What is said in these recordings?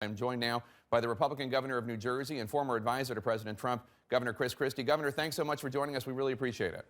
I'm joined now by the Republican governor of New Jersey and former advisor to President Trump, Governor Chris Christie. Governor, thanks so much for joining us. We really appreciate it.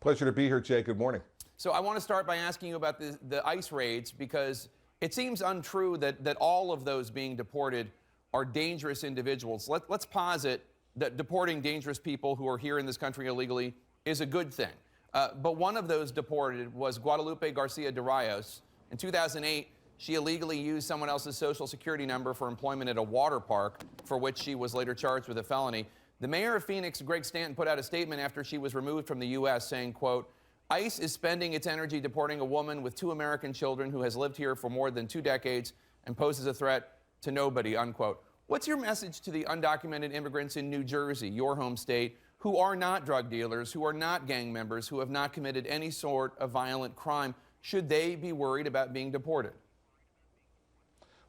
Pleasure to be here, Jay. Good morning. So I want to start by asking you about the ICE raids, because it seems untrue that all of those being deported are dangerous individuals. Let's posit that deporting dangerous people who are here in this country illegally is a good thing. But one of those deported was Guadalupe Garcia de Rios. In 2008, she illegally used someone else's social security number for employment at a water park, for which she was later charged with a felony. The mayor of Phoenix, Greg Stanton, put out a statement after she was removed from the U.S. saying, quote, "ICE is spending its energy deporting a woman with 2 American children who has lived here for more than 2 decades and poses a threat to nobody," unquote. What's your message to the undocumented immigrants in New Jersey, your home state, who are not drug dealers, who are not gang members, who have not committed any sort of violent crime? Should they be worried about being deported?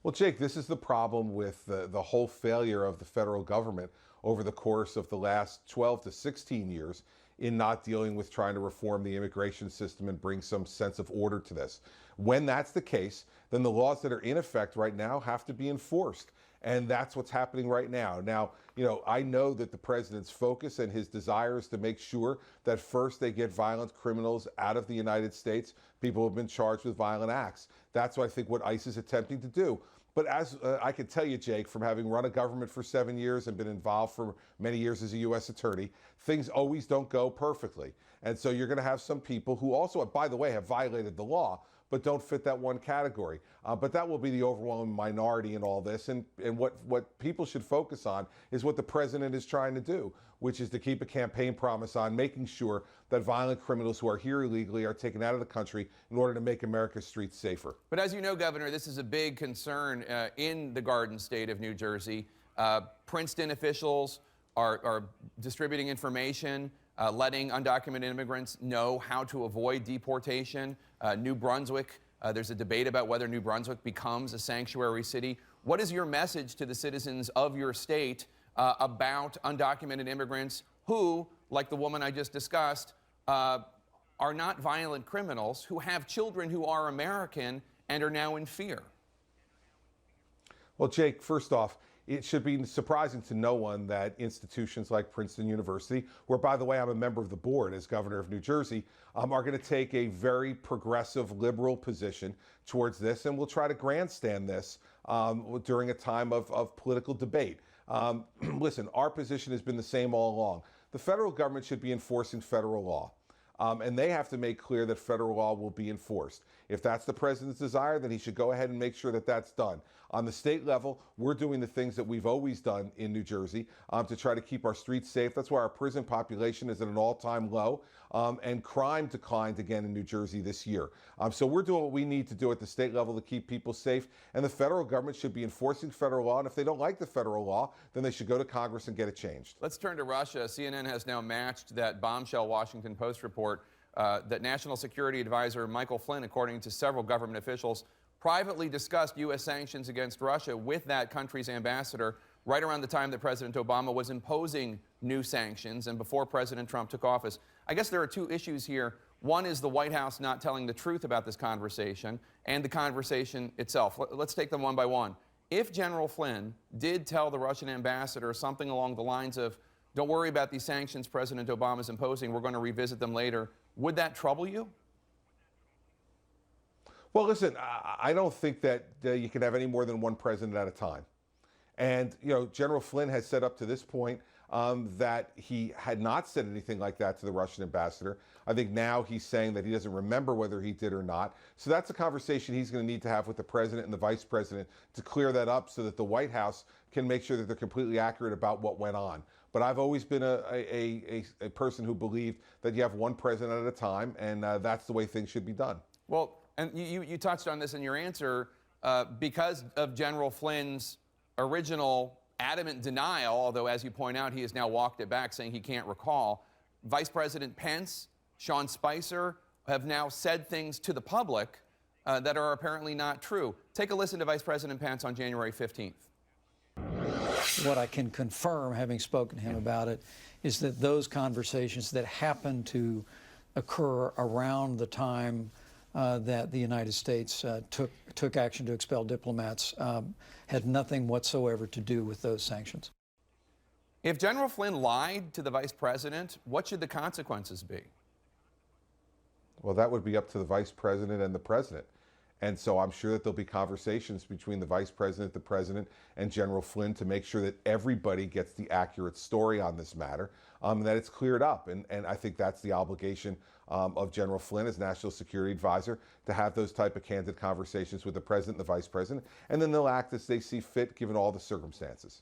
Well, Jake, this is the problem with the whole failure of the federal government over the course of the last 12 to 16 years in not dealing with trying to reform the immigration system and bring some sense of order to this. When that's the case, then the laws that are in effect right now have to be enforced. And that's what's happening right now. Now, I know that the president's focus and his desire is to make sure that first they get violent criminals out of the United States, people who have been charged with violent acts. That's what I think what ICE is attempting to do. But as I can tell you, Jake, from having run a government for 7 years and been involved for many years as a U.S. attorney, things always don't go perfectly. And so you're going to have some people who also, by the way, have violated the law, but don't fit that one category. But that will be the overwhelming minority in all this. And what people should focus on is what the president is trying to do, which is to keep a campaign promise on making sure that violent criminals who are here illegally are taken out of the country in order to make America's streets safer. But as you know, Governor, this is a big concern in the Garden State of New Jersey. Princeton officials are distributing information, letting undocumented immigrants know how to avoid deportation. New Brunswick, there's a debate about whether New Brunswick becomes a sanctuary city. What is your message to the citizens of your state about undocumented immigrants who, like the woman I just discussed, are not violent criminals, who have children who are American and are now in fear? Well, Jake, first off, it should be surprising to no one that institutions like Princeton University, where, by the way, I'm a member of the board as governor of New Jersey, are going to take a very progressive, liberal position towards this, and will try to grandstand this during a time of political debate. Listen, our position has been the same all along. The federal government should be enforcing federal law. And they have to make clear that federal law will be enforced. If that's the president's desire, then he should go ahead and make sure that that's done. On the state level, we're doing the things that we've always done in New Jersey to try to keep our streets safe. That's why our prison population is at an all-time low, and crime declined again in New Jersey this year. So we're doing what we need to do at the state level to keep people safe, and the federal government should be enforcing federal law, and if they don't like the federal law, then they should go to Congress and get it changed. Let's turn to Russia. CNN has now matched that bombshell Washington Post report that National Security Advisor Michael Flynn, according to several government officials, privately discussed U.S. sanctions against Russia with that country's ambassador right around the time that President Obama was imposing new sanctions and before President Trump took office. I guess there are 2 issues here. One is the White House not telling the truth about this conversation, and the conversation itself. Let's take them one by one. If General Flynn did tell the Russian ambassador something along the lines of, "Don't worry about these sanctions President Obama is imposing, we're going to revisit them later," would that trouble you? Well, listen, I don't think that you can have any more than one president at a time. And, General Flynn has said up to this point that he had not said anything like that to the Russian ambassador. I think now he's saying that he doesn't remember whether he did or not. So that's a conversation he's going to need to have with the president and the vice president to clear that up so that the White House can make sure that they're completely accurate about what went on. But I've always been a person who believed that you have one president at a time, and that's the way things should be done. Well, and you touched on this in your answer, because of General Flynn's original adamant denial, although as you point out, he has now walked it back, saying he can't recall. Vice President Pence, Sean Spicer have now said things to the public that are apparently not true. Take a listen to Vice President Pence on January 15th. What I can confirm, having spoken to him about it, is that those conversations that happened to occur around the time that the United States took action to expel diplomats had nothing whatsoever to do with those sanctions. If General Flynn lied to the vice president, what should the consequences be? Well, that would be up to the vice president and the president. And so I'm sure that there'll be conversations between the vice president, the president, and General Flynn to make sure that everybody gets the accurate story on this matter, and that it's cleared up. And I think that's the obligation of General Flynn as National Security Advisor, to have those type of candid conversations with the president and the vice president, and then they'll act as they see fit given all the circumstances.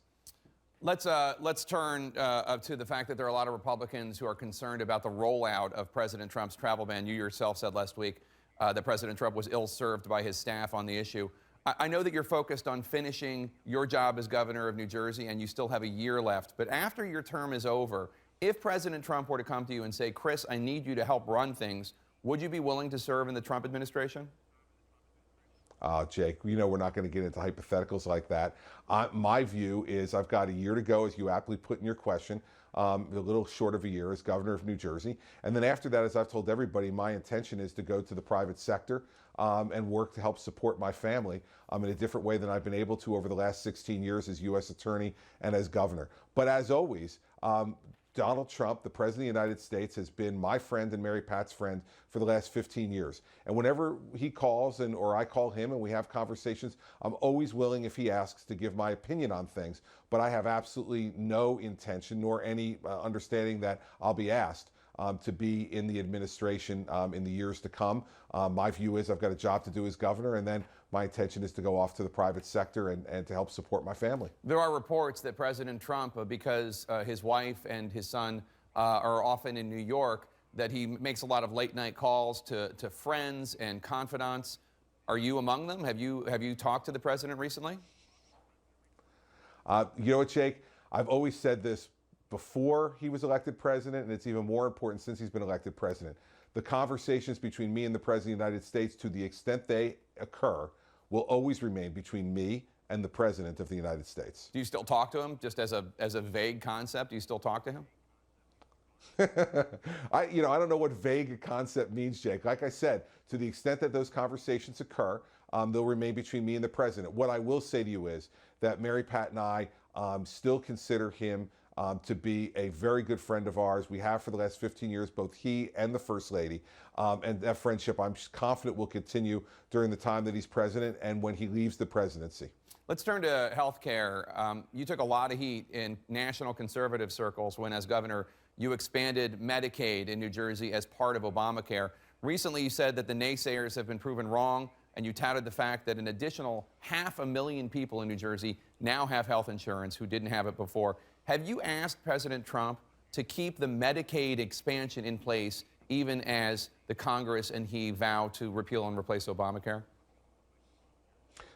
Let's turn to the fact that there are a lot of Republicans who are concerned about the rollout of President Trump's travel ban. You yourself said last week that President Trump was ill-served by his staff on the issue. I know that you're focused on finishing your job as governor of New Jersey, and you still have a year left. But after your term is over, if President Trump were to come to you and say, Chris, I need you to help run things, would you be willing to serve in the Trump administration? Jake, you know we're not going to get into hypotheticals like that. My view is I've got a year to go, as you aptly put in your question, a little short of a year as governor of New Jersey. And then after that, as I've told everybody, my intention is to go to the private sector and work to help support my family in a different way than I've been able to over the last 16 years as U.S. Attorney and as governor. But as always, Donald Trump, the President of the United States, has been my friend and Mary Pat's friend for the last 15 years. And whenever he calls or I call him and we have conversations, I'm always willing, if he asks, to give my opinion on things. But I have absolutely no intention nor any understanding that I'll be asked to be in the administration in the years to come. My view is I've got a job to do as governor, and then my intention is to go off to the private sector and to help support my family. There are reports that President Trump, because his wife and his son are often in New York, that he makes a lot of late-night calls to friends and confidants. Are you among them? Have you talked to the president recently? You know what, Jake? I've always said this before he was elected president, and it's even more important since he's been elected president. The conversations between me and the President of the United States, to the extent they occur, will always remain between me and the President of the United States. Do you still talk to him, just as a vague concept? Do you still talk to him? I don't know what vague concept means, Jake. Like I said, to the extent that those conversations occur, they'll remain between me and the President. What I will say to you is that Mary Pat and I still consider him to be a very good friend of ours. We have for the last 15 years, both he and the First Lady. And that friendship, I'm confident, will continue during the time that he's president and when he leaves the presidency. Let's turn to health care. You took a lot of heat in national conservative circles when, as governor, you expanded Medicaid in New Jersey as part of Obamacare. Recently, you said that the naysayers have been proven wrong, and you touted the fact that an additional 500,000 people in New Jersey now have health insurance who didn't have it before. Have you asked President Trump to keep the Medicaid expansion in place even as the Congress and he vow to repeal and replace Obamacare?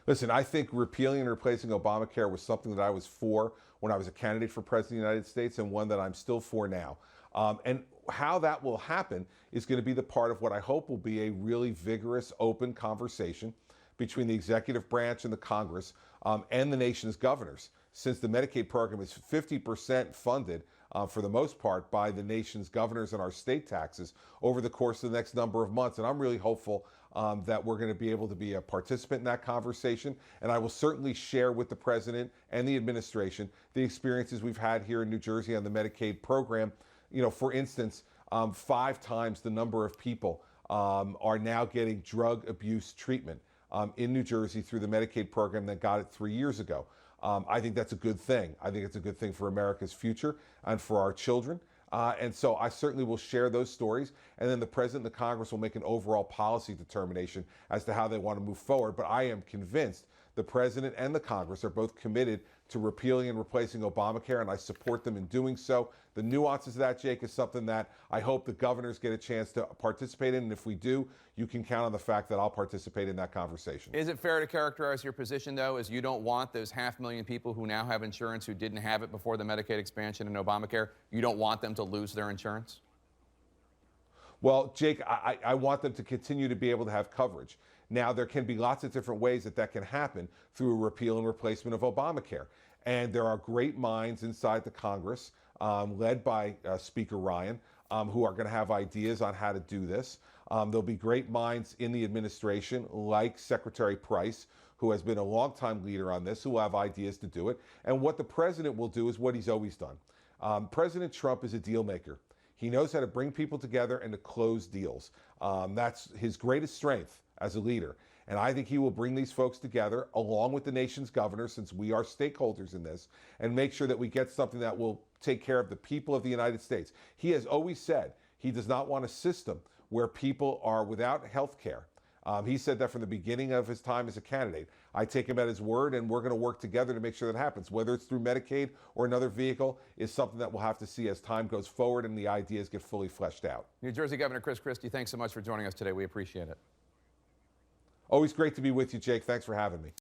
Listen, I think repealing and replacing Obamacare was something that I was for when I was a candidate for President of the United States, and one that I'm still for now. And how that will happen is going to be the part of what I hope will be a really vigorous, open conversation between the executive branch and the Congress and the nation's governors. Since the Medicaid program is 50% funded for the most part by the nation's governors and our state taxes over the course of the next number of months. And I'm really hopeful that we're going to be able to be a participant in that conversation. And I will certainly share with the president and the administration the experiences we've had here in New Jersey on the Medicaid program. You know, for instance, 5 times the number of people are now getting drug abuse treatment in New Jersey through the Medicaid program that got it 3 years ago. I think that's a good thing. I think it's a good thing for America's future and for our children. And so I certainly will share those stories. And then the president and the Congress will make an overall policy determination as to how they want to move forward. But I am convinced the president and the Congress are both committed to repealing and replacing Obamacare, and I support them in doing so. The nuances of that, Jake, is something that I hope the governors get a chance to participate in. And if we do, you can count on the fact that I'll participate in that conversation. Is it fair to characterize your position, though, as you don't want those 500,000 people who now have insurance who didn't have it before the Medicaid expansion and Obamacare? You don't want them to lose their insurance? Well, Jake, I want them to continue to be able to have coverage. Now, there can be lots of different ways that can happen through a repeal and replacement of Obamacare. And there are great minds inside the Congress, led by Speaker Ryan, who are going to have ideas on how to do this. There'll be great minds in the administration, like Secretary Price, who has been a longtime leader on this, who will have ideas to do it. And what the president will do is what he's always done. President Trump is a deal maker. He knows how to bring people together and to close deals. That's his greatest strength as a leader. And I think he will bring these folks together along with the nation's governor, since we are stakeholders in this, and make sure that we get something that will take care of the people of the United States. He has always said he does not want a system where people are without health care. He said that from the beginning of his time as a candidate. I take him at his word, and we're going to work together to make sure that happens. Whether it's through Medicaid or another vehicle is something that we'll have to see as time goes forward and the ideas get fully fleshed out. New Jersey Governor Chris Christie, thanks so much for joining us today. We appreciate it. Always great to be with you, Jake. Thanks for having me.